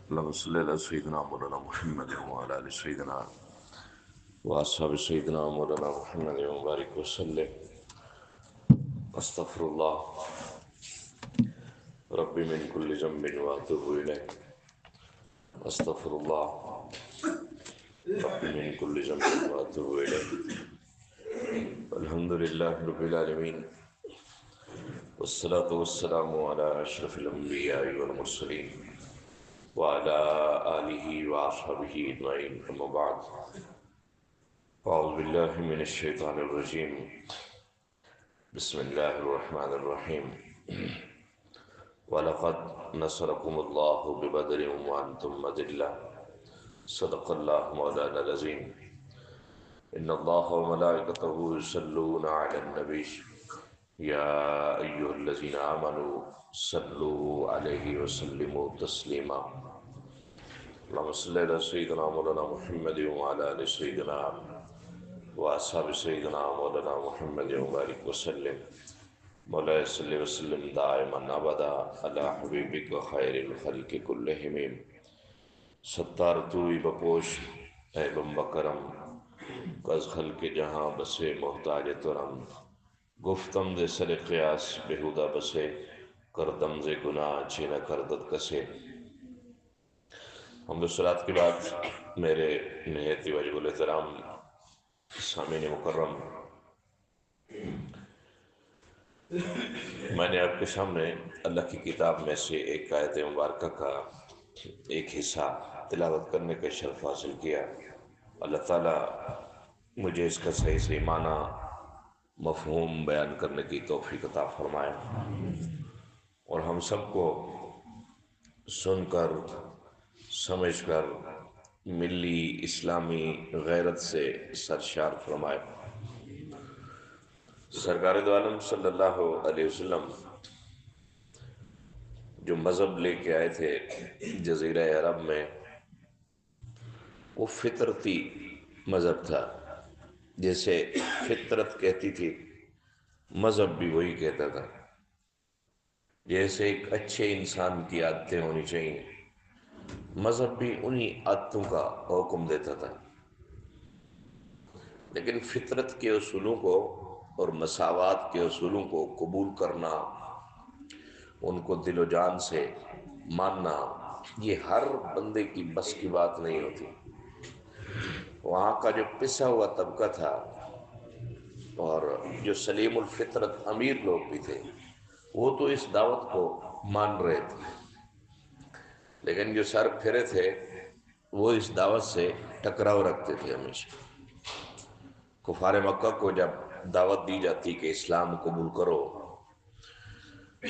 اللهم صل على سيدنا مولانا محمد وعلى ال سيدنا واصحاب سيدنا مولانا محمد وبارك وسلم. استغفر الله ربي من كل ذنب واتوب اليه. استغفر الله ربي من كل ذنب واتوب اليه. الحمد لله رب العالمين، والصلاة والسلام على أشرف الأنبياء والمرسلين وعلى آله وأصحابه أجمعين، أما بعد. أعوذ بالله من الشيطان الرجيم. بسم الله الرحمن الرحيم. وَلَقَدْ نَصَرَكُمُ اللَّهُ بِبَدْرٍ وَأَنْتُمْ أَذِلَّةٌ. صدق الله مولانا العظيم. إن الله وملائكته يصلون على النبي يا أيها الذين آمنوا صلوا عليه وسلموا تسليما. اللهم صل على سيدنا مولانا محمد وعلى آل سيدنا وأصحاب سيدنا مولانا محمد وبارك وسلم. مولاي صل وسلم دائما ابدا على حبیبک خیر الخلق کلہم. ستار توی بپوش اے بمبکرم، کز خلق جہاں بسے محتاج ترم. گفتم دے سر قیاس بہودہ بسے، کردم دے گناہ چینہ کردت کسے. حمد و صلات کے بعد میرے نہایت واجب الاحترام سامعین مکرم، میں نے آپ کے سامنے اللہ کی کتاب میں سے ایک آیت مبارکہ کا ایک حصہ تلاوت کرنے کا شرف حاصل کیا. اللہ تعالیٰ مجھے اس کا صحیح صحیح معنی مفہوم بیان کرنے کی توفیق عطا فرمائے، اور ہم سب کو سن کر سمجھ کر ملی اسلامی غیرت سے سرشار فرمائے. سرکار دو عالم صلی اللہ علیہ وسلم جو مذہب لے کے آئے تھے جزیرہ عرب میں، وہ فطرتی مذہب تھا. جیسے فطرت کہتی تھی، مذہب بھی وہی کہتا تھا. جیسے ایک اچھے انسان کی عادتیں ہونی چاہیے، مذہب بھی انہی عادتوں کا حکم دیتا تھا. لیکن فطرت کے اصولوں کو اور مساوات کے اصولوں کو قبول کرنا، ان کو دل و جان سے ماننا، یہ ہر بندے کی بس کی بات نہیں ہوتی. وہاں کا جو پسا ہوا طبقہ تھا اور جو سلیم الفطرت امیر لوگ بھی تھے، وہ تو اس دعوت کو مان رہے تھے، لیکن جو سر پھرے تھے وہ اس دعوت سے ٹکراؤ رکھتے تھے. ہمیشہ کفار مکہ کو جب دعوت دی جاتی کہ اسلام قبول کرو،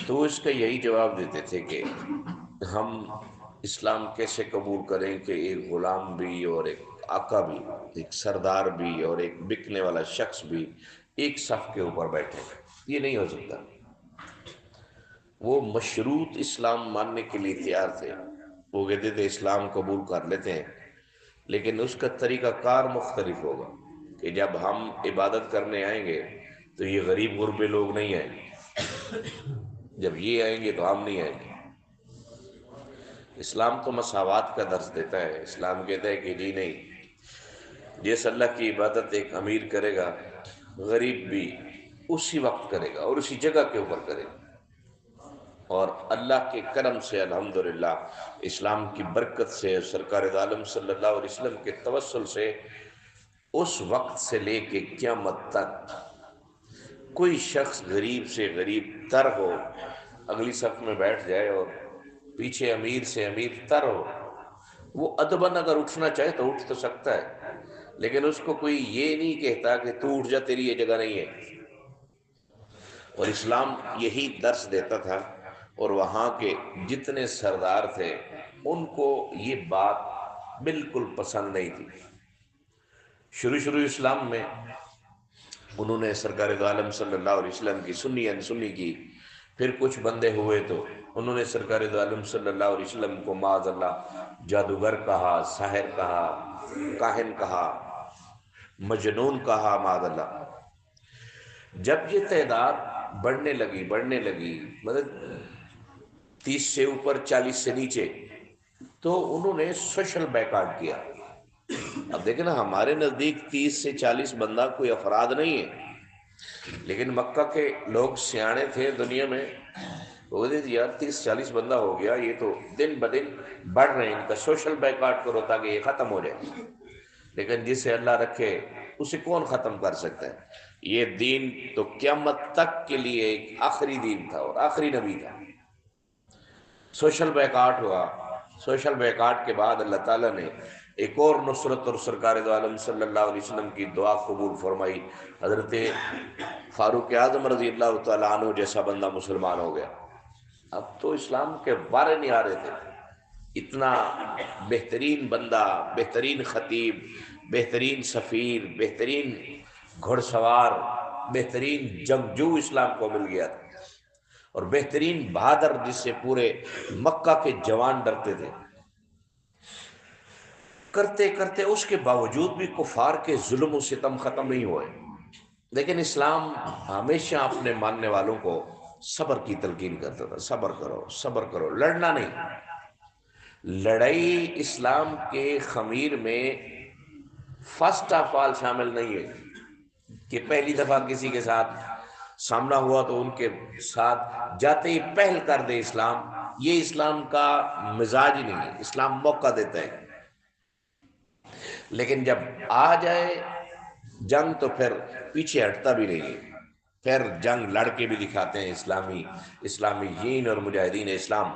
تو اس کا یہی جواب دیتے تھے کہ ہم اسلام کیسے قبول کریں کہ ایک غلام بھی اور ایک آقا بھی، ایک سردار بھی اور ایک بکنے والا شخص بھی ایک صف کے اوپر بیٹھے. یہ نہیں ہو سکتا. وہ مشروط اسلام ماننے کے لیے تیار تھے. وہ کہتے تھے اسلام قبول کر لیتے ہیں، لیکن اس کا طریقہ کار مختلف ہوگا کہ جب ہم عبادت کرنے آئیں گے تو یہ غریب غربے لوگ نہیں آئیں گے، جب یہ آئیں گے تو ہم نہیں آئیں گے. اسلام تو مساوات کا درس دیتا ہے. اسلام کہتا ہے کہ جی نہیں، جس اللہ کی عبادت ایک امیر کرے گا، غریب بھی اسی وقت کرے گا اور اسی جگہ کے اوپر کرے گا. اور اللہ کے کرم سے الحمدللہ اسلام کی برکت سے، سرکار دو عالم صلی اللہ علیہ وسلم کے توسل سے، اس وقت سے لے کے قیامت تک کوئی شخص غریب سے غریب تر ہو، اگلی صف میں بیٹھ جائے اور پیچھے امیر سے امیر تر ہو، وہ ادباً اگر اٹھنا چاہے تو اٹھ تو سکتا ہے، لیکن اس کو کوئی یہ نہیں کہتا کہ تو اٹھ جا، تیری یہ جگہ نہیں ہے. اور اسلام یہی درس دیتا تھا. اور وہاں کے جتنے سردار تھے ان کو یہ بات بالکل پسند نہیں تھی. شروع اسلام میں انہوں نے سرکار دو عالم صلی اللہ علیہ وسلم کی سنی انسنی کی. پھر کچھ بندے ہوئے تو انہوں نے سرکار دو عالم صلی اللہ علیہ وسلم کو معاذ اللہ جادوگر کہا، ساحر کہا، کاہن کہا، مجنون کہا، معاذ اللہ. جب یہ تعداد بڑھنے لگی مطلب 30 سے اوپر 40 سے نیچے، تو انہوں نے سوشل بیکارٹ کیا۔ اب دیکھیں نا، ہمارے نزدیک 30 سے 40 بندہ کوئی افراد نہیں ہے، لیکن مکہ کے لوگ سیانے تھے دنیا میں، وہ کہتے تھے یار 30-40 بندہ ہو گیا، یہ تو دن بدن بڑھ رہے ہیں، ان کا سوشل بیکارٹ کرو تاکہ یہ ختم ہو جائے۔ لیکن جسے اللہ رکھے اسے کون ختم کر سکتا ہے؟ یہ دین تو قیامت تک کے لیے ایک آخری دین تھا اور آخری نبی تھا۔ سوشل بیکارٹ ہوا، سوشل بیکارٹ کے بعد اللہ تعالیٰ نے ایک اور نصرت اور سرکار دو عالم صلی اللہ علیہ وسلم کی دعا قبول فرمائی۔ حضرت فاروق اعظم رضی اللہ تعالیٰ عنہ جیسا بندہ مسلمان ہو گیا۔ اب تو اسلام کے بارے نہیں آ رہے تھے، اتنا بہترین بندہ، بہترین خطیب، بہترین سفیر، بہترین گھڑ سوار، بہترین جنگجو اسلام کو مل گیا تھا، اور بہترین بہادر جس سے پورے مکہ کے جوان ڈرتے تھے۔ کرتے کرتے اس کے باوجود بھی کفار کے ظلم و ستم ختم نہیں ہوئے، لیکن اسلام ہمیشہ اپنے ماننے والوں کو صبر کی تلقین کرتا تھا، صبر کرو صبر کرو، لڑنا نہیں۔ لڑائی اسلام کے خمیر میں فرسٹ آف آل شامل نہیں ہے کہ پہلی دفعہ کسی کے ساتھ سامنا ہوا تو ان کے ساتھ جاتے ہی پہل کر دے اسلام، یہ اسلام کا مزاج ہی نہیں ہے۔ اسلام موقع دیتا ہے، لیکن جب آ جائے جنگ تو پھر پیچھے ہٹتا بھی نہیں ہے، پھر جنگ لڑ کے بھی دکھاتے ہیں اسلامیین اور مجاہدین اسلام۔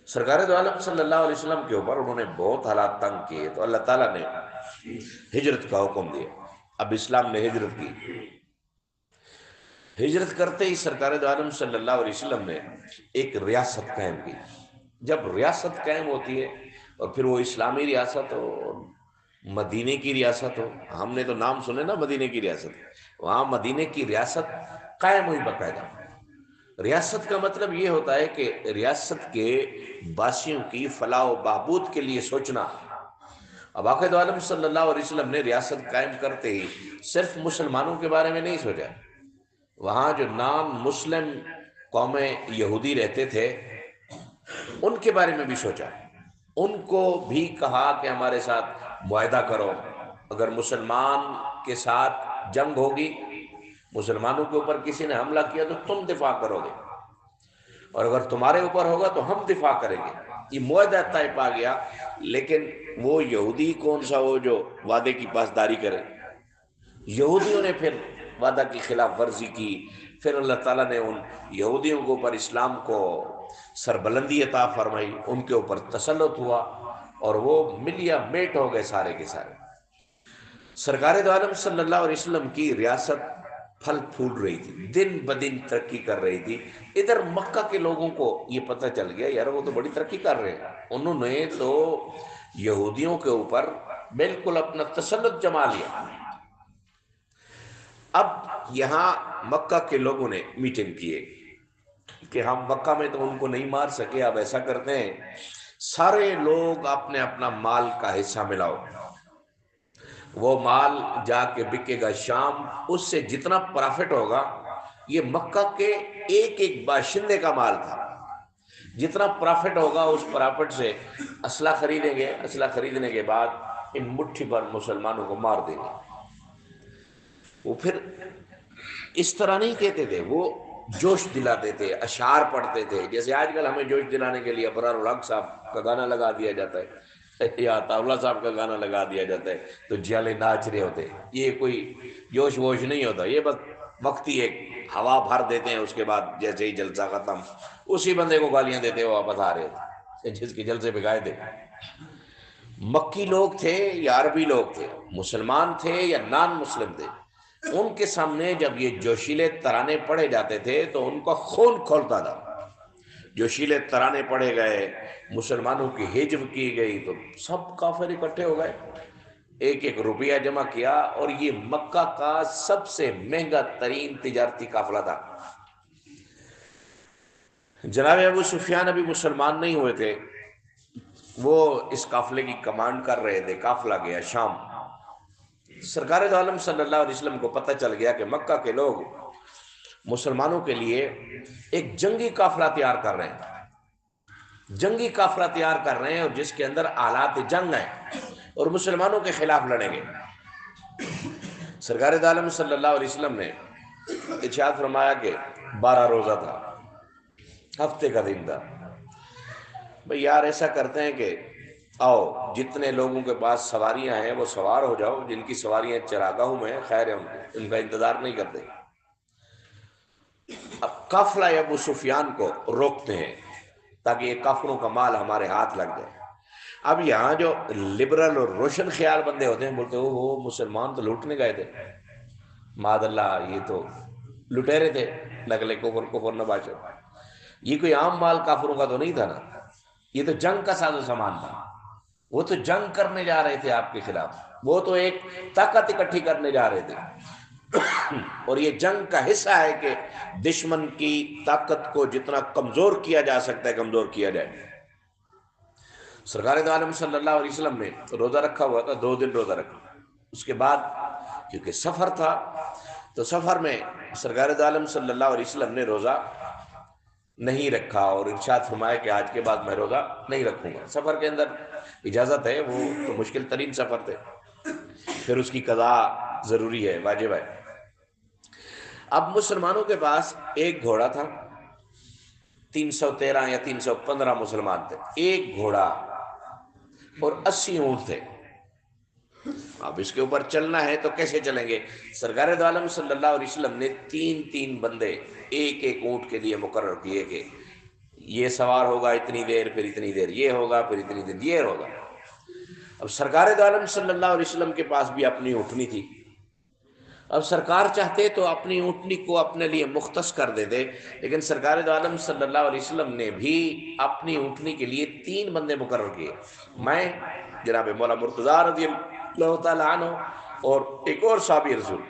سرکار دو عالم صلی اللہ علیہ وسلم کے اوپر انہوں نے بہت حالات تنگ کیے، تو اللہ تعالیٰ نے ہجرت کا حکم دیا۔ اب اسلام نے ہجرت کی، ہجرت کرتے ہی سرکار دو عالم صلی اللہ علیہ وسلم نے ایک ریاست قائم کی۔ جب ریاست قائم ہوتی ہے اور پھر وہ اسلامی ریاست ہو، مدینے کی ریاست ہو، ہم نے تو نام سنے نا مدینے کی ریاست، وہاں مدینے کی ریاست قائم ہوئی باقاعدہ۔ ریاست کا مطلب یہ ہوتا ہے کہ ریاست کے باشیوں کی فلاح و بہبود کے لیے سوچنا۔ اب آقا دو عالم صلی اللہ علیہ وسلم نے ریاست قائم کرتے ہی صرف مسلمانوں کے بارے میں نہیں سوچا، وہاں جو نان مسلم قومیں یہودی رہتے تھے ان کے بارے میں بھی سوچا، ان کو بھی کہا کہ ہمارے ساتھ معاہدہ کرو، اگر مسلمان کے ساتھ جنگ ہوگی، مسلمانوں کے اوپر کسی نے حملہ کیا تو تم دفاع کرو گے، اور اگر تمہارے اوپر ہوگا تو ہم دفاع کریں گے۔ یہ معاہدہ طے پا گیا، لیکن وہ یہودی کون سا وہ جو وعدے کی پاسداری کرے؟ یہودیوں نے پھر وعدہ کی خلاف ورزی کی، پھر اللہ تعالیٰ نے ان یہودیوں کے اوپر اسلام کو سربلندی عطا فرمائی، ان کے اوپر تسلط ہوا اور وہ ملیا میٹ ہو گئے سارے کے سارے۔ سرکار دو عالم صلی اللہ علیہ وسلم کی ریاست پھل پھول رہی تھی، دن بدن ترقی کر رہی تھی۔ ادھر مکہ کے لوگوں کو یہ پتہ چل گیا یار وہ تو بڑی ترقی کر رہے ہیں، انہوں نے تو یہودیوں کے اوپر بالکل اپنا تسلط جما لیا۔ اب یہاں مکہ کے لوگوں نے میٹنگ کیے کہ ہم مکہ میں تو ان کو نہیں مار سکے، اب ایسا کرتے ہیں سارے لوگ اپنے اپنا مال کا حصہ ملاؤ، وہ مال جا کے بکے گا شام، اس سے جتنا پرافٹ ہوگا، یہ مکہ کے ایک ایک باشندے کا مال تھا، جتنا پرافٹ ہوگا اس پرافٹ سے اسلحہ خریدیں گے، اسلحہ خریدنے کے بعد ان مٹھی پر مسلمانوں کو مار دیں گے۔ وہ پھر اس طرح نہیں کہتے تھے، وہ جوش دلاتے تھے، اشعار پڑھتے تھے، جیسے آج کل ہمیں جوش دلانے کے لیے ابرار الحق صاحب کا گانا لگا دیا جاتا ہے یا طاولہ صاحب کا گانا لگا دیا جاتا ہے تو جیالے ناچ رہے ہوتے، یہ کوئی جوش ووش نہیں ہوتا، یہ بس وقتی ایک ہوا بھر دیتے ہیں، اس کے بعد جیسے ہی جلسہ ختم اسی بندے کو گالیاں دیتے وہ واپس آ رہے ہوتے جس کے جلسے بگائے تھے۔ مکی لوگ تھے یا عربی لوگ تھے، مسلمان تھے یا نان مسلم تھے، ان کے سامنے جب یہ جوشیلے ترانے پڑھے جاتے تھے تو ان کا خون کھولتا تھا۔ جوشیلے ترانے پڑھے گئے، مسلمانوں کی ہجو کی گئی تو سب کافر اکٹھے ہو گئے، ایک ایک روپیہ جمع کیا، اور یہ مکہ کا سب سے مہنگا ترین تجارتی قافلہ تھا۔ جناب ابو سفیان ابھی مسلمان نہیں ہوئے تھے، وہ اس قافلے کی کمانڈ کر رہے تھے، قافلہ گیا شام۔ سرکار دو عالم صلی اللہ علیہ وسلم کو پتہ چل گیا کہ مکہ کے لوگ مسلمانوں کے لیے ایک جنگی قافلہ تیار کر رہے ہیں، جنگی قافلہ تیار کر رہے ہیں اور جس کے اندر آلات جنگ ہیں اور مسلمانوں کے خلاف لڑیں گے۔ سرکار دو عالم صلی اللہ علیہ وسلم نے ارشاد فرمایا کہ 12 روزہ تھا، ہفتے کا دن تھا۔ بھئی یار ایسا کرتے ہیں کہ آؤ جتنے لوگوں کے پاس سواریاں ہیں وہ سوار ہو جاؤ، جن کی سواریاں چراگاہوں میں خیر ہے ان کا انتظار نہیں کرتے۔ اب قافلہ ابو سفیان کو روکتے ہیں تاکہ یہ کافروں کا مال ہمارے ہاتھ لگ جائے۔ اب یہاں جو لبرل اور روشن خیال بندے ہوتے ہیں بولتے وہ مسلمان تو لوٹنے گئے تھے، معاذ اللہ یہ تو لٹیرے تھے، نقل کفر نباشر، یہ کوئی عام مال کافروں کا تو نہیں تھا نا، یہ تو جنگ کا ساز و سامان تھا، وہ تو جنگ کرنے جا رہے تھے آپ کے خلاف، وہ تو ایک طاقت اکٹھی کرنے جا رہے تھے۔ اور یہ جنگ کا حصہ ہے کہ دشمن کی طاقت کو جتنا کمزور کیا جا سکتا ہے کمزور کیا جائے۔ سرکار دو عالم صلی اللہ علیہ وسلم نے روزہ رکھا ہوا تھا، 2 دن روزہ رکھا۔ اس کے بعد کیونکہ سفر تھا تو سفر میں سرکار دو عالم صلی اللہ علیہ وسلم نے روزہ نہیں رکھا اور ارشاد فرمایا کہ آج کے بعد میں روزہ نہیں رکھوں گا۔ سفر کے اندر اجازت ہے، وہ تو مشکل ترین سفر تھے، پھر اس کی قضا ضروری ہے، واجب ہے۔ اب مسلمانوں کے پاس ایک گھوڑا تھا، 313 یا 315 مسلمان تھے، ایک گھوڑا اور 80 اونٹ تھے۔ اب اس کے اوپر چلنا ہے تو کیسے چلیں گے؟ سرکار دو عالم صلی اللہ علیہ وسلم نے 3 بندے ایک اونٹ کے لیے مقرر کیے کہ یہ سوار ہوگا اتنی دیر، پھر اتنی دیر یہ ہوگا، پھر اتنی دیر یہ ہوگا۔ اب سرکار دو عالم صلی اللہ علیہ وسلم کے پاس بھی اپنی اونٹنی تھی، اب سرکار چاہتے تو اپنی اونٹنی کو اپنے لیے مختص کر دیتے، لیکن سرکار دو عالم صلی اللہ علیہ وسلم نے بھی اپنی اونٹنی کے لیے 3 بندے مقرر کیے، میں، جناب مولا مرتضیٰ رضی اللہ تعالیٰ عنہ اور ایک اور صحابی رسول۔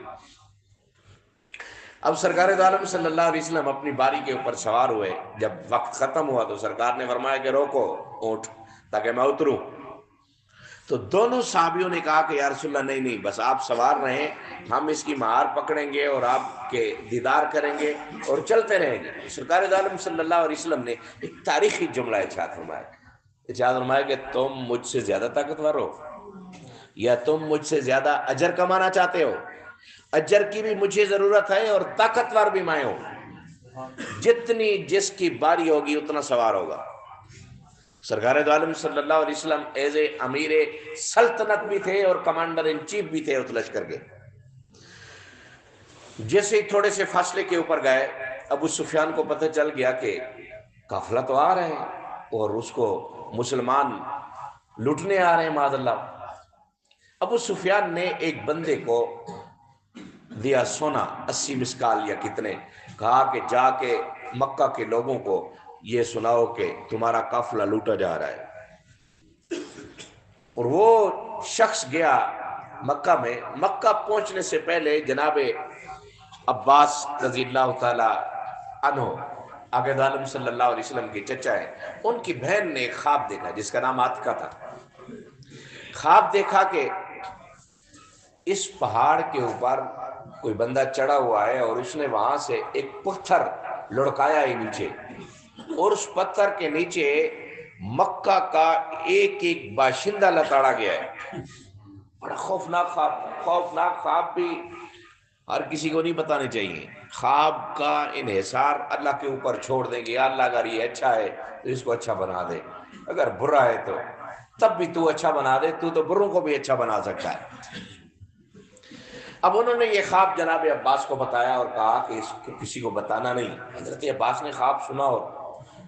اب سرکار دو عالم صلی اللہ علیہ وسلم اپنی باری کے اوپر سوار ہوئے، جب وقت ختم ہوا تو سرکار نے فرمایا کہ روکو اونٹ تاکہ میں اتروں۔ تو دونوں صحابیوں نے کہا کہ یا رسول اللہ نہیں بس آپ سوار رہیں، ہم اس کی مہار پکڑیں گے اور آپ کے دیدار کریں گے اور چلتے رہیں گے۔ سرکار دو عالم صلی اللہ علیہ وسلم نے ایک تاریخی جملہ ارشاد فرمایا کہ تم مجھ سے زیادہ طاقتور ہو یا تم مجھ سے زیادہ اجر کمانا چاہتے ہو؟ اجر کی بھی مجھے ضرورت ہے اور طاقتور بھی میں ہوں، جتنی جس کی باری ہوگی اتنا سوار ہوگا۔ سرکار دو عالم صلی اللہ علیہ وسلم ایز اے امیر سلطنت بھی تھے اور کمانڈر ان چیف بھی تھے اس لشکر کے۔ جیسے تھوڑے سے فاصلے کے اوپر گئے، ابو سفیان کو پتہ چل گیا کہ قافلہ تو آ رہے ہیں اور اس کو مسلمان لوٹنے آ رہے ہیں معاذ اللہ۔ ابو سفیان نے ایک بندے کو دیا سونا، 80 مسکال یا کتنے، کہا کہ جا کے مکہ کے لوگوں کو یہ سناؤ کہ تمہارا قافلہ لوٹا جا رہا ہے۔ اور وہ شخص گیا مکہ میں، مکہ پہنچنے سے پہلے جناب عباس رضی اللہ تعالی عنہ آقا عالم صلی اللہ علیہ وسلم کے چچا ہیں، ان کی بہن نے ایک خواب دیکھا جس کا نام عاتقہ تھا۔ خواب دیکھا کہ اس پہاڑ کے اوپر کوئی بندہ چڑھا ہوا ہے اور اس نے وہاں سے ایک پتھر لڑکایا ہے نیچے، اور اس پتھر کے نیچے مکہ کا ایک باشندہ لتاڑا گیا ہے۔ بڑا خوفناک خواب بھی ہر کسی کو نہیں بتانے چاہیے۔ خواب کا انحصار اللہ کے اوپر چھوڑ دیں گے، اللہ اگر یہ اچھا ہے تو اس کو اچھا بنا دے، اگر برا ہے تو تب بھی تو اچھا بنا دے، تو بروں کو بھی اچھا بنا سکتا ہے۔ اب انہوں نے یہ خواب جناب عباس کو بتایا اور کہا کہ اس کو کسی کو بتانا نہیں۔ حضرت عباس نے خواب سنا اور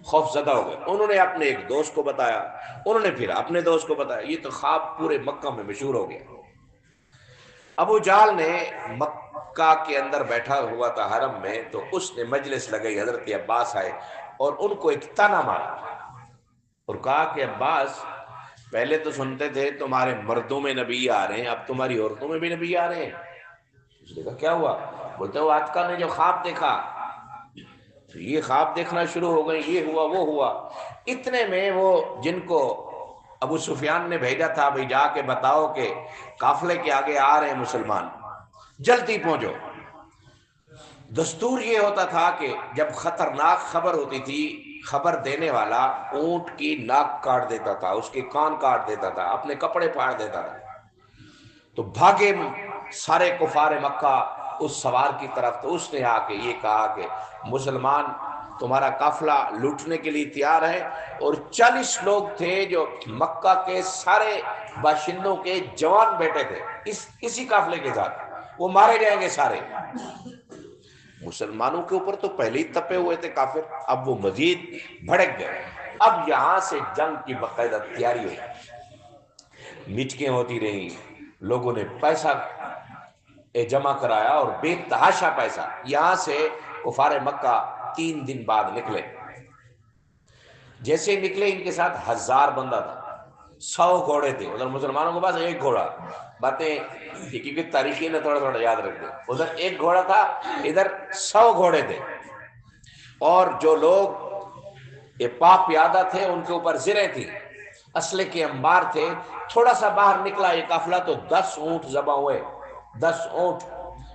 خوف زدہ ہو گئے، انہوں نے اپنے ایک دوست کو بتایا، انہوں نے پھر اپنے دوست کو بتایا، یہ تو خواب پورے مکہ میں مشہور ہو گیا۔ ابو جہل نے مکہ کے اندر بیٹھا ہوا تھا حرم میں، تو اس نے مجلس لگائی، حضرت عباس آئے اور ان کو ایک طعنہ مارا اور کہا کہ عباس پہلے تو سنتے تھے تمہارے مردوں میں نبی آ رہے ہیں، اب تمہاری عورتوں میں بھی نبی آ رہے ہیں۔ اس نے کہا کیا ہوا؟ بولتے ہو عاتقہ نے جو خواب دیکھا، تو یہ خواب دیکھنا شروع ہو گئے، یہ ہوا وہ ہوا۔ اتنے میں وہ جن کو ابو سفیان نے بھیجا تھا بھئی جا کے بتاؤ کہ قافلے کے آگے آ رہے ہیں مسلمان، جلدی پہنچو۔ دستور یہ ہوتا تھا کہ جب خطرناک خبر ہوتی تھی، خبر دینے والا اونٹ کی ناک کاٹ دیتا تھا، اس کے کان کاٹ دیتا تھا، اپنے کپڑے پھاڑ دیتا تھا. تو بھاگے سارے کفار مکہ اس سوار کی طرف. تو اس نے آ کے یہ کہا کہ مسلمان تمہارا قافلہ لوٹنے کے لیے تیار ہے. اور 40 لوگ تھے جو مکہ کے سارے باشندوں کے جوان بیٹے تھے اسی قافلے کے ساتھ، وہ مارے جائیں گے سارے. مسلمانوں کے اوپر تو پہلے ہی تپے ہوئے تھے کافر، اب وہ مزید بھڑک گئے. اب یہاں سے جنگ کی باقاعدہ تیاری ہوئی، میٹنگیں ہوتی رہیں، لوگوں نے پیسہ جمع کرایا اور بے تحاشا پیسہ. یہاں سے کفار مکہ 3 دن بعد نکلے. جیسے نکلے ان کے ساتھ 1000 بندہ تھا، 100 گھوڑے تھے. ادھر مسلمانوں کے پاس 1 گھوڑا. باتیں کیونکہ تاریخی نے تھوڑا تھوڑا یاد رکھ دیں. ادھر 1 گھوڑا تھا، ادھر 100 گھوڑے تھے. اور جو لوگ یہ پاپ پیادہ تھے ان کے اوپر زریں تھی، اسلحے کے انبار تھے. تھوڑا سا باہر نکلا یہ قافلہ تو 10 اونٹ ذبح ہوئے، 10 اونٹ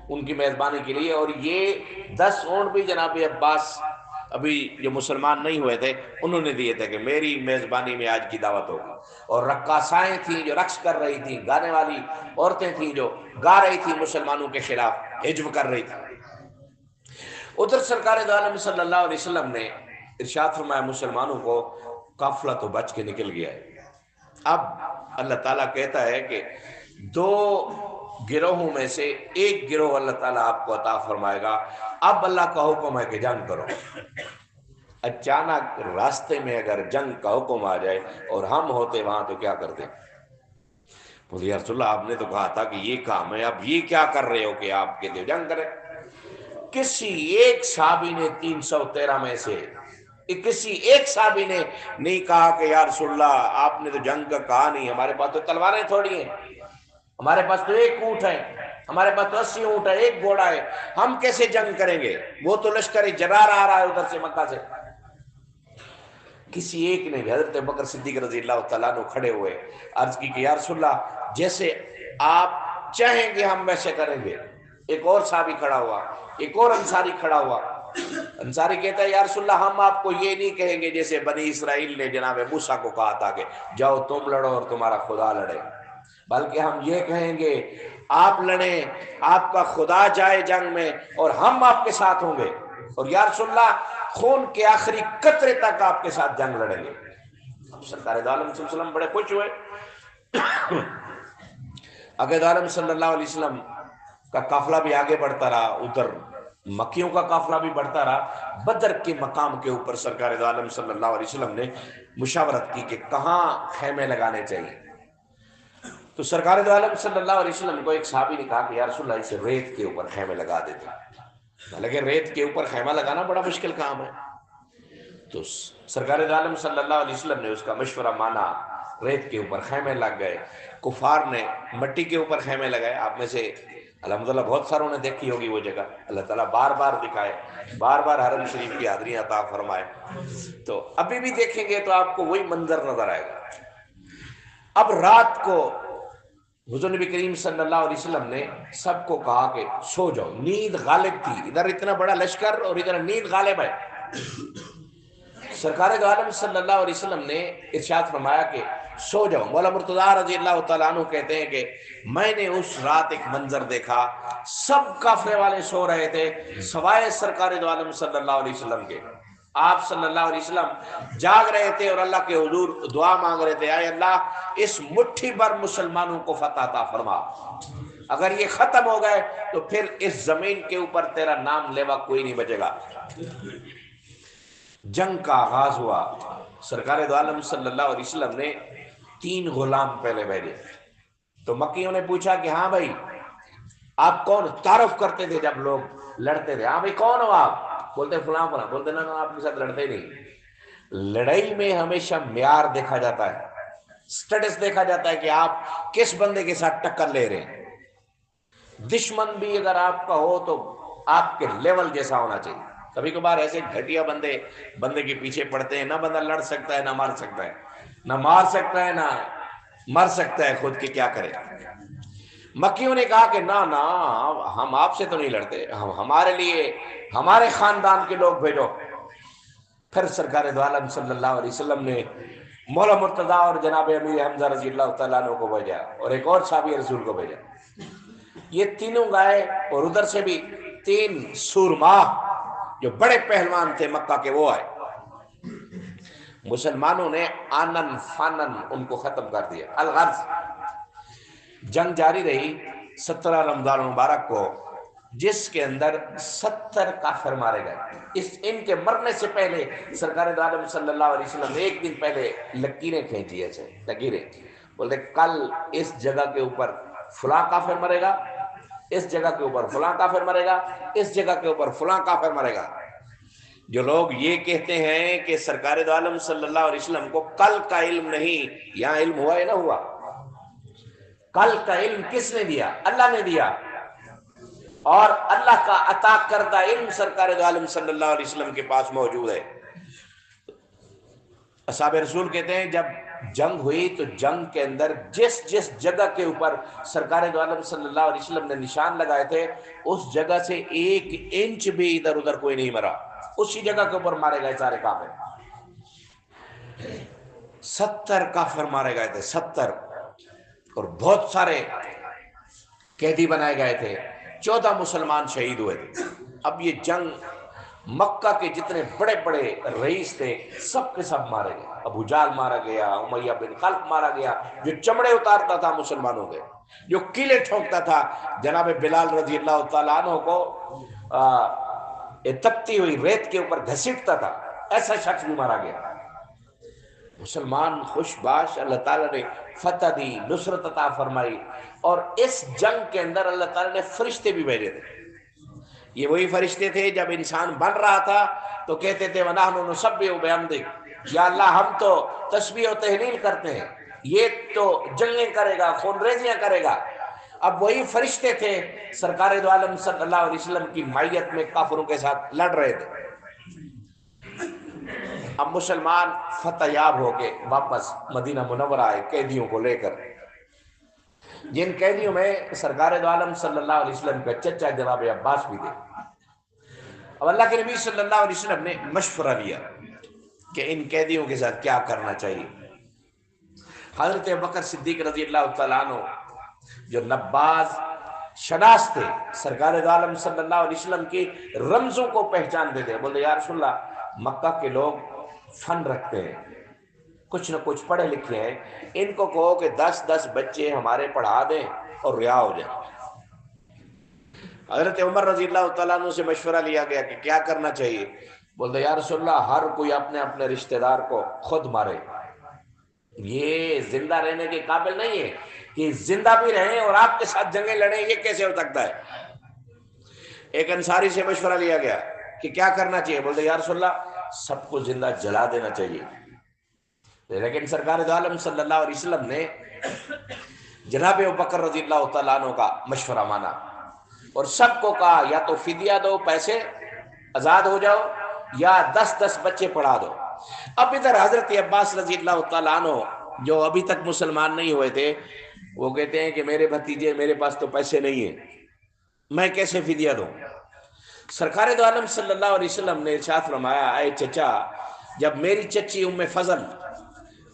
ان کی میزبانی کے لیے. اور یہ 10 اونٹ بھی جناب عباس ابھی جو مسلمان نہیں ہوئے تھے انہوں نے دیے تھے کہ میری میزبانی میں آج کی دعوت ہوگی. اور رقاصائیں تھیں جو رقص کر رہی تھیں، گانے والی عورتیں تھیں جو گا رہی تھیں مسلمانوں کے خلاف، ہجو کر رہی تھیں. ادھر سرکار دو عالم صلی اللہ علیہ وسلم نے ارشاد فرمایا مسلمانوں کو قافلہ تو بچ کے نکل گیا ہے. اب اللہ تعالیٰ کہتا ہے کہ 2 گروہوں میں سے ایک گروہ اللہ تعالیٰ آپ کو عطا فرمائے گا. اب اللہ کا حکم ہے کہ جنگ کرو. اچانک راستے میں اگر جنگ کا حکم آ جائے اور ہم ہوتے وہاں تو کیا کرتے؟ بولے یا رسول اللہ آپ نے تو کہا تھا کہ یہ کام ہے، اب یہ کیا کر رہے ہو کہ آپ کہتے ہو جنگ کریں؟ کسی ایک صحابی نے 313 میں سے کسی ایک صحابی نے نہیں کہا کہ یا رسول اللہ آپ نے تو جنگ کا کہا نہیں، ہمارے پاس تو تلواریں تھوڑی ہیں، ہمارے پاس تو 1 اونٹ ہے، ہمارے پاس تو 80 اونٹ ہے، 1 گھوڑا ہے، ہم کیسے جنگ کریں گے؟ وہ تو لشکر جرار آ رہا ہے ادھر سے مکہ سے. کسی ایک نے بھی، حضرت بکر صدیق رضی اللہ تعالیٰ عنہ کھڑے ہوئے، عرض کی کہ یا رسول اللہ جیسے آپ چاہیں گے ہم ویسے کریں گے. ایک اور صحابی کھڑا ہوا، ایک اور انصاری کھڑا ہوا. انصاری کہتا ہے یا رسول اللہ ہم آپ کو یہ نہیں کہیں گے جیسے بنی اسرائیل نے جناب موسیٰ کو کہا تھا کہ جاؤ تم لڑو اور تمہارا خدا لڑے، بلکہ ہم یہ کہیں گے آپ لڑیں، آپ کا خدا جائے جنگ میں اور ہم آپ کے ساتھ ہوں گے، اور یا رسول اللہ خون کے آخری قطرے تک آپ کے ساتھ جنگ لڑیں گے. اب سرکار دو عالم صلی اللہ علیہ وسلم بڑے خوش ہوئے. اگر عالم صلی اللہ علیہ وسلم کا قافلہ بھی آگے بڑھتا رہا، ادھر مکیوں کا قافلہ بھی بڑھتا رہا. بدر کے مقام کے اوپر سرکار دو عالم صلی اللہ علیہ وسلم نے مشاورت کی کہ کہاں خیمے لگانے چاہیے. تو سرکار دو عالم صلی اللہ علیہ وسلم کو ایک صحابی نے کہا کہ یا رسول اللہ اسے ریت کے اوپر خیمے لگا دیتے. حالانکہ ریت کے اوپر خیمہ لگانا بڑا مشکل کام ہے. تو سرکار دو عالم صلی اللہ علیہ وسلم نے اس کا مشورہ مانا، ریت کے اوپر خیمے لگ گئے. کفار نے مٹی کے اوپر خیمے لگائے. آپ میں سے الحمدللہ بہت ساروں نے دیکھی ہوگی وہ جگہ، اللہ تعالیٰ بار بار دکھائے، بار بار حرم شریف کی حاضری عطا فرمائے. تو ابھی بھی دیکھیں گے تو آپ کو وہی منظر نظر آئے گا. اب رات کو حضور نبی کریم صلی اللہ علیہ وسلم نے سب کو کہا کہ سو جاؤ. نیند غالب تھی، ادھر اتنا بڑا لشکر اور ادھر نیند غالب ہے. سرکار دو عالم صلی اللہ علیہ وسلم نے ارشاد فرمایا کہ سو جاؤ. مولا مرتضیٰ رضی اللہ تعالیٰ عنہ کہتے ہیں کہ میں نے اس رات ایک منظر دیکھا، سب قافلے والے سو رہے تھے سوائے سرکار دو عالم صلی اللہ علیہ وسلم کے. آپ صلی اللہ علیہ وسلم جاگ رہے تھے اور اللہ کے حضور دعا مانگ رہے تھے، اے اللہ اس مٹھی بھر مسلمانوں کو فتح عطا فرما، اگر یہ ختم ہو گئے تو پھر اس زمین کے اوپر تیرا نام لیوا کوئی نہیں بچے گا. جنگ کا آغاز ہوا. سرکار دو عالم صلی اللہ علیہ وسلم نے 3 غلام پہلے بھیجے. تو مکیوں نے پوچھا کہ ہاں بھائی آپ کون؟ تعارف کرتے تھے جب لوگ لڑتے تھے، ہاں بھائی کون ہو آپ؟ بولتے فلاں فلاں. بولتے نا آپ کے ساتھ لڑتے نہیں. لڑائی میں ہمیشہ معیار دیکھا جاتا ہے، سٹیٹس دیکھا جاتا ہے کہ آپ کس بندے کے ساتھ ٹکر لے رہے ہیں. دشمن بھی اگر آپ کا ہو تو آپ کے لیول جیسا ہونا چاہیے. کبھی کبھار ایسے گھٹیا بندے کے پیچھے پڑتے ہیں، نہ بندہ لڑ سکتا ہے نہ مار سکتا ہے، نہ مار سکتا ہے نہ مر سکتا ہے خود کے، کیا کرے. مکیوں نے کہا کہ نہ ہم آپ سے تو نہیں لڑتے، ہمارے لیے ہمارے خاندان کے لوگ بھیجو. پھر سرکار دو عالم صلی اللہ علیہ وسلم نے مولا مرتضیٰ اور جناب امیر حمزہ رضی اللہ تعالیٰ عنہ کو بھیجا اور ایک اور صحابی رسول کو بھیجا. یہ تینوں گائے اور ادھر سے بھی 3 سورما جو بڑے پہلوان تھے مکہ کے وہ آئے. مسلمانوں نے آنن فانن ان کو ختم کر دیا. الغرض جنگ جاری رہی 17 رمضان مبارک کو، جس کے اندر 70 کافر مارے گئے. ان کے مرنے سے پہلے سرکار دو عالم صلی اللہ علیہ وسلم نے ایک دن پہلے لکیریں کھینچی ایسے لکیریں، بولتے کل اس جگہ کے اوپر فلاں کافر مرے گا، اس جگہ کے اوپر فلاں کافر مرے گا، اس جگہ کے اوپر فلاں کافر مرے گا. جو لوگ یہ کہتے ہیں کہ سرکار دو عالم صلی اللہ علیہ وسلم کو کل کا علم نہیں، یہاں علم ہوا ہے نہ ہوا؟ کل کا علم کس نے دیا؟ اللہ نے دیا. اور اللہ کا عطا کردہ علم سرکار دو عالم صلی اللہ علیہ وسلم کے پاس موجود ہے. اصحاب رسول کہتے ہیں جب جنگ ہوئی تو جنگ کے اندر جس جس جگہ کے اوپر سرکار دو عالم صلی اللہ علیہ وسلم نے نشان لگائے تھے اس جگہ سے 1 انچ بھی ادھر ادھر کوئی نہیں مرا. اسی جگہ کے اوپر مارے گئے سارے کافر. 70 کافر مارے گئے تھے، 70، اور بہت سارے قیدی بنائے گئے تھے. 14 مسلمان شہید ہوئے تھے. اب یہ جنگ مکہ کے جتنے بڑے بڑے رئیس تھے سب کے سب مارے گئے. ابو جہل مارا گیا، امیہ بن خلف مارا گیا جو چمڑے اتارتا تھا مسلمانوں کے، جو کیلے ٹھونکتا تھا. جناب بلال رضی اللہ تعالیٰ عنہ کو تپتی ہوئی ریت کے اوپر گھسیٹتا تھا، ایسا شخص بھی مارا گیا. مسلمان خوش باش، اللہ تعالیٰ نے فتح دی، نصرت عطا فرمائی. اور اس جنگ کے اندر اللہ تعالیٰ نے فرشتے بھی بھیجے تھے. یہ وہی فرشتے تھے جب انسان بن رہا تھا تو کہتے تھے وَنَحْنُ نُسَبِّحُ بِحَمْدِكَ، یا اللہ ہم تو تسبیح و تحلیل کرتے ہیں، یہ تو جنگیں کرے گا، خون ریزیاں کرے گا. اب وہی فرشتے تھے سرکار دو عالم صلی اللہ علیہ وسلم کی معیت میں کافروں کے ساتھ لڑ رہے تھے. اب مسلمان فتح یاب ہو کے واپس مدینہ منورہ آئے قیدیوں کو لے کر، جن قیدیوں میں سرکار دو عالم صلی اللہ علیہ وسلم کا چچا جناب عباس بھی تھے. اب اللہ کے نبی صلی اللہ علیہ وسلم نے مشورہ لیا کہ ان قیدیوں کے ساتھ کیا کرنا چاہیے. حضرت ابوبکر صدیق رضی اللہ تعالیٰ عنہ جو نباز شناس تھے، سرکار دو عالم صلی اللہ علیہ وسلم کی رمزوں کو پہچانتے تھے، بولتے یا رسول اللہ مکہ کے لوگ فن رکھتے ہیں، کچھ نہ کچھ پڑھے لکھے ہیں، ان کو کہو کہ 10 بچے ہمارے پڑھا دیں اور رہا ہو جائیں. حضرت عمر رضی اللہ تعالیٰ عنہ سے مشورہ لیا گیا کہ کیا کرنا چاہیے. بولتے یا رسول اللہ ہر کوئی اپنے اپنے رشتہ دار کو خود مارے، یہ زندہ رہنے کے قابل نہیں ہے کہ زندہ بھی رہیں اور آپ کے ساتھ جنگیں لڑیں، یہ کیسے ہو سکتا ہے. ایک انصاری سے مشورہ لیا گیا کہ کیا کرنا چاہیے. بولتے یا رسول اللہ سب کو زندہ جلا دینا چاہیے. لیکن سرکار دو عالم صلی اللہ علیہ وسلم نے جناب ابوبکر رضی اللہ تعالیٰ عنہ کا مشورہ مانا اور سب کو کہا یا تو فدیہ دو، پیسے آزاد ہو جاؤ، یا 10 بچے پڑھا دو. اب ادھر حضرت عباس رضی اللہ تعالیٰ عنہ جو ابھی تک مسلمان نہیں ہوئے تھے وہ کہتے ہیں کہ میرے بھتیجے میرے پاس تو پیسے نہیں ہیں، میں کیسے فدیہ دوں. سرکار دو عالم صلی اللہ علیہ وسلم نے ارشاد فرمایا اے چچا، جب میری چچی ام فضل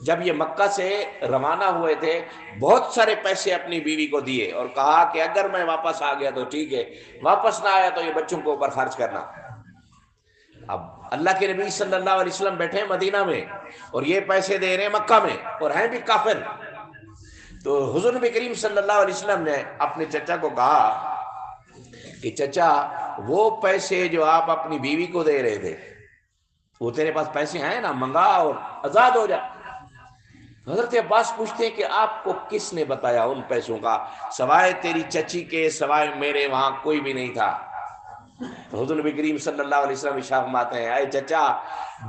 جب یہ مکہ سے روانہ ہوئے تھے بہت سارے پیسے اپنی بیوی کو دیے اور کہا کہ اگر میں واپس آ گیا تو ٹھیک ہے، واپس نہ آیا تو یہ بچوں کو اوپر خرچ کرنا. اب اللہ کے نبی صلی اللہ علیہ وسلم بیٹھے مدینہ میں اور یہ پیسے دے رہے ہیں مکہ میں اور ہیں بھی کافر. تو حضور نبی کریم صلی اللہ علیہ وسلم نے اپنے چچا کو کہا کہ چچا وہ پیسے جو آپ اپنی بیوی کو دے رہے تھے وہ تیرے پاس پیسے ہیں نا، منگا اور آزاد ہو جا. حضرت عباس پوچھتے ہیں کہ آپ کو کس نے بتایا ان پیسوں کا؟ سوائے تیری چچی کے سوائے میرے وہاں کوئی بھی نہیں تھا. حضور نبی کریم صلی اللہ علیہ وسلم ارشاد فرماتے ہیں اے چچا،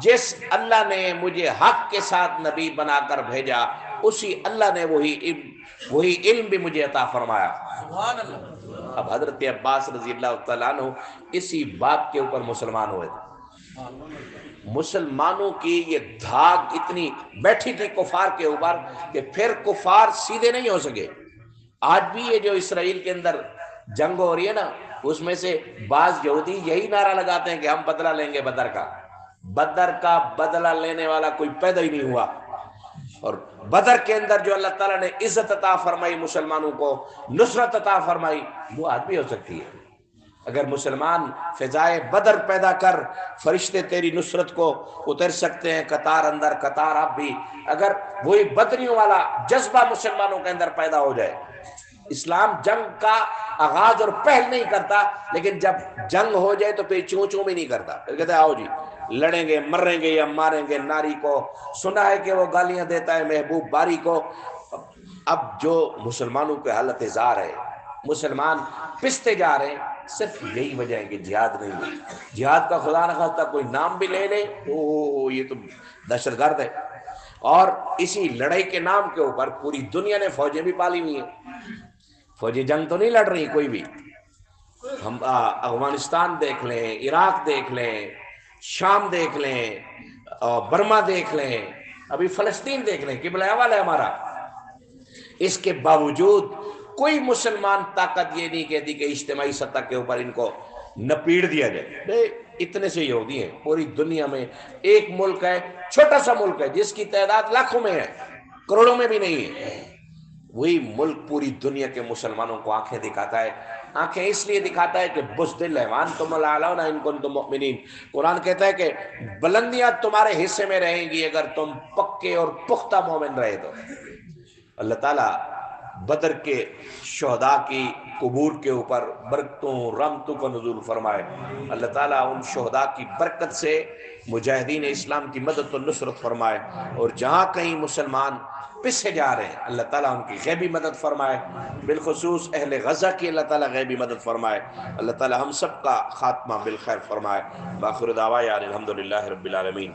جس اللہ نے مجھے حق کے ساتھ نبی بنا کر بھیجا اسی اللہ نے وہی علم بھی مجھے عطا فرمایا. سبحان اللہ. اب حضرت عباس رضی اللہ تعالیٰ عنہ اسی بات کے اوپر مسلمان ہوئے تھے. مسلمانوں کی یہ دھاگ اتنی بیٹھی تھی کفار کے اوپر کہ پھر کفار سیدھے نہیں ہو سکے. آج بھی یہ جو اسرائیل کے اندر جنگ ہو رہی ہے نا، اس میں سے بعض یہودی یہی نعرہ لگاتے ہیں کہ ہم بدلہ لیں گے بدر کا. بدر کا بدلہ لینے والا کوئی پیدا ہی نہیں ہوا، اور بدر کے اندر جو اللہ تعالیٰ نے عزت عطا فرمائی مسلمانوں کو، نصرت عطا فرمائی، وہ آج بھی ہو سکتی ہے۔ اگر مسلمان فضائے بدر پیدا کر، فرشتے تیری نصرت کو اتر سکتے ہیں قطار اندر قطار آپ بھی، اگر وہی بدریوں والا جذبہ مسلمانوں کے اندر پیدا ہو جائے۔ اسلام جنگ کا آغاز اور پہل نہیں کرتا، لیکن جب جنگ ہو جائے تو پھر چوں چوں بھی نہیں کرتا، پھر کہتے ہیں آؤ جی لڑیں گے مریں گے یا ماریں گے ناری کو، سنا ہے کہ وہ گالیاں دیتا ہے محبوب باری کو۔ اب جو مسلمانوں کے حالت زار ہے، مسلمان پستے جا رہے ہیں، صرف یہی وجہ ہے کہ جہاد نہیں ہوئی۔ جہاد کا خدا نہ خواستہ کوئی نام بھی لے لے، او یہ تو دہشت گرد ہے، اور اسی لڑائی کے نام کے اوپر پوری دنیا نے فوجیں بھی پالی ہوئی ہیں۔ فوجی جنگ تو نہیں لڑ رہی کوئی بھی، ہم افغانستان دیکھ لیں، عراق دیکھ لیں، شام دیکھ لیں، برما دیکھ لیں، ابھی فلسطین دیکھ لیں، قبلہ اول ہے ہمارا۔ اس کے باوجود کوئی مسلمان طاقت یہ نہیں کہتی کہ اجتماعی سطح کے اوپر ان کو نپیڑ دیا جائے۔ اتنے سے یہودی ہیں پوری دنیا میں، ایک ملک ہے چھوٹا سا ملک ہے جس کی تعداد لاکھوں میں ہے، کروڑوں میں بھی نہیں ہے، وہی ملک پوری دنیا کے مسلمانوں کو آنکھیں دکھاتا ہے۔ آنکھیں اس لیے دکھاتا ہے کہ بزدل ہے، وانتم الاعلون ان کنتم مؤمنین۔ قرآن کہتا ہے کہ بلندیاں تمہارے حصے میں رہیں گی اگر تم پکے اور پختہ مومن رہے تو۔ اللہ تعالیٰ بدر کے شہداء کی قبور کے اوپر برکتوں رحمتوں کا نزول فرمائے۔ اللہ تعالیٰ ان شہداء کی برکت سے مجاہدین اسلام کی مدد و نصرت فرمائے، اور جہاں کہیں مسلمان پسے جا رہے ہیں اللہ تعالیٰ ان کی غیبی مدد فرمائے، بالخصوص اہل غزہ کی اللہ تعالیٰ غیبی مدد فرمائے۔ اللہ تعالیٰ ہم سب کا خاتمہ بالخیر فرمائے۔ بآخر دعوانا الحمدللہ رب العالمین۔